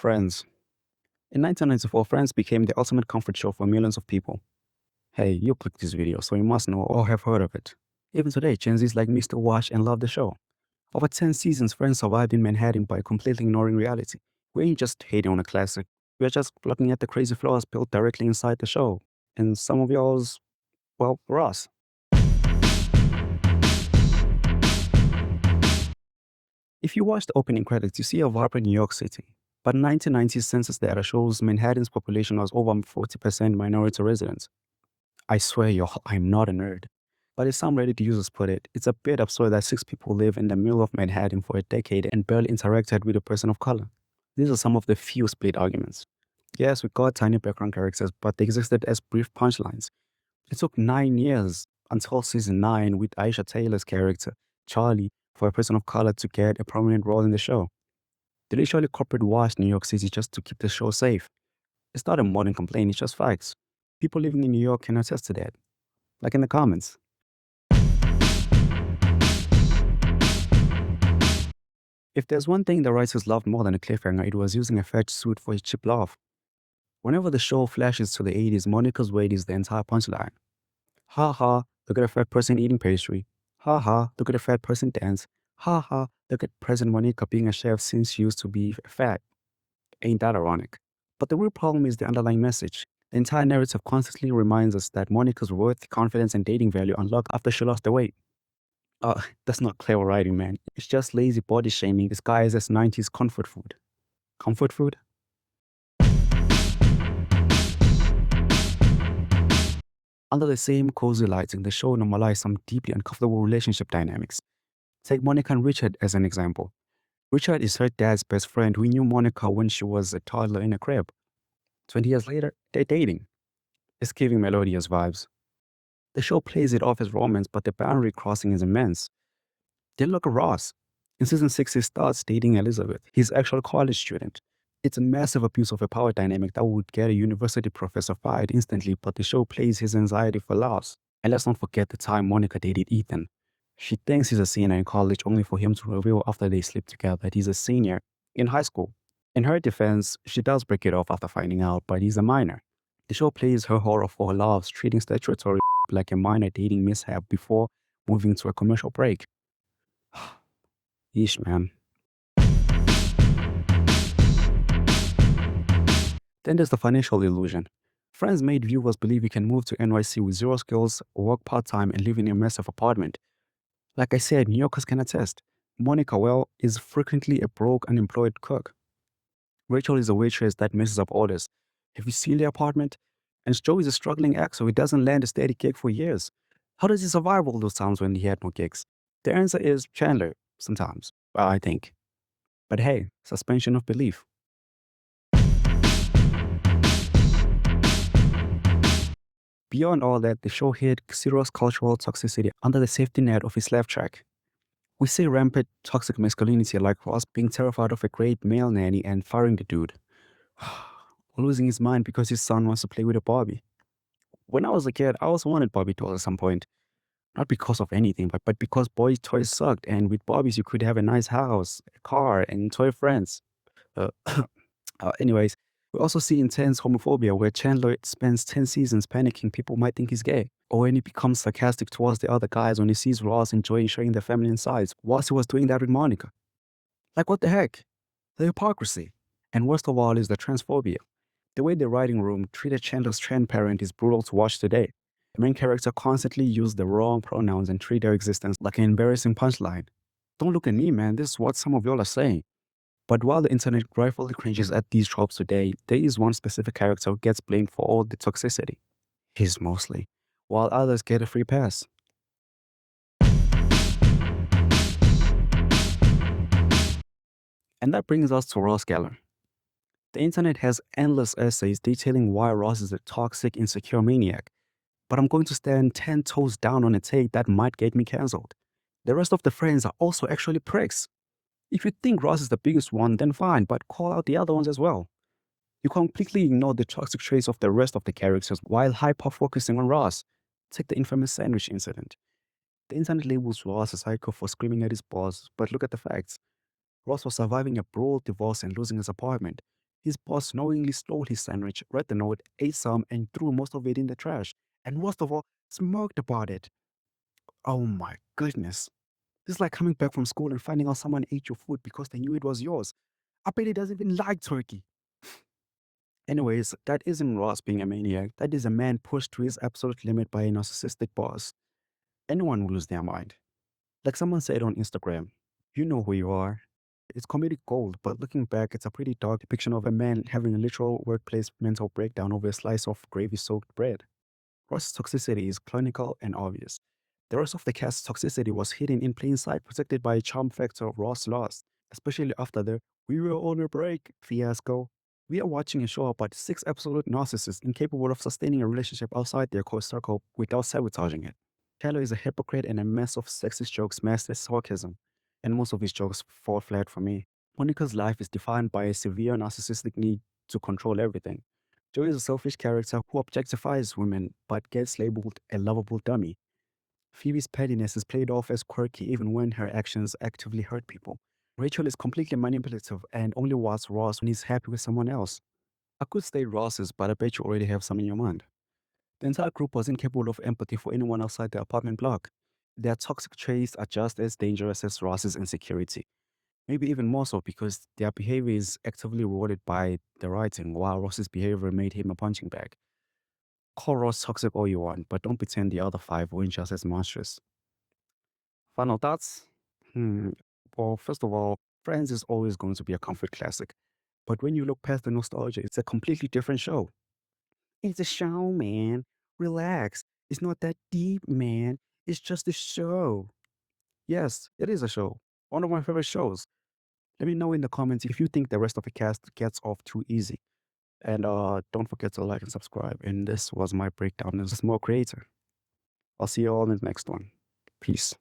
Friends. In 1994, Friends became the ultimate comfort show for millions of people. Hey, you clicked this video, so you must know or have heard of it. Even today, Gen Zs like me still watch and love the show. Over 10 seasons, Friends survived in Manhattan by completely ignoring reality. We ain't just hating on a classic, we're just looking at the crazy flaws built directly inside the show. And some of y'all's, well, for us. If you watch the opening credits, you see a vibrant New York City. But 1990s census data shows Manhattan's population was over 40% minority residents. I swear, y'all, I'm not a nerd. But as some Reddit users put it, it's a bit absurd that 6 people live in the middle of Manhattan for a decade and barely interacted with a person of color. These are some of the few split arguments. Yes, we got tiny background characters, but they existed as brief punchlines. It took 9 years until season 9 with Aisha Taylor's character, Charlie, for a person of color to get a prominent role in the show. They literally corporate washed New York City just to keep the show safe. It's not a modern complaint, it's just facts. People living in New York can attest to that. Like in the comments. If there's one thing the writers loved more than a cliffhanger, it was using a fetch suit for a cheap laugh. Whenever the show flashes to the 80s, Monica's weight is the entire punchline. Ha ha, look at a fat person eating pastry. Ha ha, look at a fat person dance. Ha ha, look at President Monica being a chef since she used to be fat. Ain't that ironic? But the real problem is the underlying message. The entire narrative constantly reminds us that Monica's worth, confidence, and dating value unlocked after she lost the weight. That's not clever writing, man. It's just lazy body shaming disguised as 90s comfort food. Comfort food? Under the same cozy lighting, the show normalized some deeply uncomfortable relationship dynamics. Take Monica and Richard as an example. Richard is her dad's best friend who knew Monica when she was a toddler in a crib. 20 years later, they're dating. It's giving melodious vibes. The show plays it off as romance, but the boundary crossing is immense. Then look at Ross. In season 6, he starts dating Elizabeth, his actual college student. It's a massive abuse of a power dynamic that would get a university professor fired instantly, but the show plays his anxiety for laughs. And let's not forget the time Monica dated Ethan. She thinks he's a senior in college only for him to reveal after they sleep together that he's a senior in high school. In her defense, she does break it off after finding out, but he's a minor. The show plays her horror for her laughs, treating statutory like a minor dating mishap before moving to a commercial break. Yeesh, man. Then there's the financial illusion. Friends made viewers believe you can move to NYC with zero skills, work part-time, and live in a massive apartment. Like I said, New Yorkers can attest. Monica, well, is frequently a broke, unemployed cook. Rachel is a waitress that messes up orders. Have you seen the apartment? And Joe is a struggling actor who doesn't land a steady gig for years. How does he survive all those times when he had no gigs? The answer is Chandler, sometimes, I think. But hey, suspension of belief. Beyond all that, the show hid serious cultural toxicity under the safety net of his laugh track. We see rampant toxic masculinity like Ross being terrified of a great male nanny and firing the dude. Or losing his mind because his son wants to play with a Barbie. When I was a kid, I also wanted Barbie dolls at some point. Not because of anything, but because boy toys sucked, and with Barbies you could have a nice house, a car, and toy friends. Uh, anyways, we also see intense homophobia where Chandler spends 10 seasons panicking people might think he's gay. Or when he becomes sarcastic towards the other guys when he sees Ross enjoying showing their feminine sides, whilst he was doing that with Monica. Like, what the heck? The hypocrisy. And worst of all is the transphobia. The way the writing room treated Chandler's trans parent is brutal to watch today. The main character constantly used the wrong pronouns and treat their existence like an embarrassing punchline. Don't look at me, man, this is what some of y'all are saying. But while the internet rightfully cringes at these tropes today, there is one specific character who gets blamed for all the toxicity. His mostly, while others get a free pass. And that brings us to Ross Geller. The internet has endless essays detailing why Ross is a toxic, insecure maniac, but I'm going to stand 10 toes down on a take that might get me cancelled. The rest of the friends are also actually pricks. If you think Ross is the biggest one, then fine, but call out the other ones as well. You completely ignore the toxic traits of the rest of the characters while hyper-focusing on Ross. Take the infamous sandwich incident. The internet labels Ross a psycho for screaming at his boss, but look at the facts. Ross was surviving a brutal divorce and losing his apartment. His boss knowingly stole his sandwich, read the note, ate some, and threw most of it in the trash. And worst of all, smirked about it. Oh my goodness. This is like coming back from school and finding out someone ate your food because they knew it was yours. I bet he doesn't even like turkey. Anyways, that isn't Ross being a maniac. That is a man pushed to his absolute limit by a narcissistic boss. Anyone will lose their mind. Like someone said on Instagram, you know who you are. It's comedic gold, but looking back, it's a pretty dark depiction of a man having a literal workplace mental breakdown over a slice of gravy soaked bread. Ross's toxicity is clinical and obvious. The rest of the cast's toxicity was hidden in plain sight, protected by a charm factor Ross lost, especially after the "we were on a break" fiasco. We are watching a show about six absolute narcissists incapable of sustaining a relationship outside their core circle without sabotaging it. Taylor is a hypocrite and a mess of sexist jokes masked as sarcasm, and most of his jokes fall flat for me. Monica's life is defined by a severe narcissistic need to control everything. Joey is a selfish character who objectifies women but gets labeled a lovable dummy. Phoebe's pettiness is played off as quirky even when her actions actively hurt people. Rachel is completely manipulative and only wants Ross when he's happy with someone else. I could state Ross's, but I bet you already have some in your mind. The entire group was incapable of empathy for anyone outside the apartment block. Their toxic traits are just as dangerous as Ross's insecurity. Maybe even more so because their behavior is actively rewarded by the writing, while Ross's behavior made him a punching bag. Call Ross toxic all you want, but don't pretend the other five weren't just as monstrous. Final thoughts? Hmm. Well, first of all, Friends is always going to be a comfort classic. But when you look past the nostalgia, it's a completely different show. It's a show, man. Relax. It's not that deep, man. It's just a show. Yes, it is a show. One of my favorite shows. Let me know in the comments if you think the rest of the cast gets off too easy. And don't forget to like and subscribe. And this was my breakdown as a small creator. I'll see you all in the next one. Peace.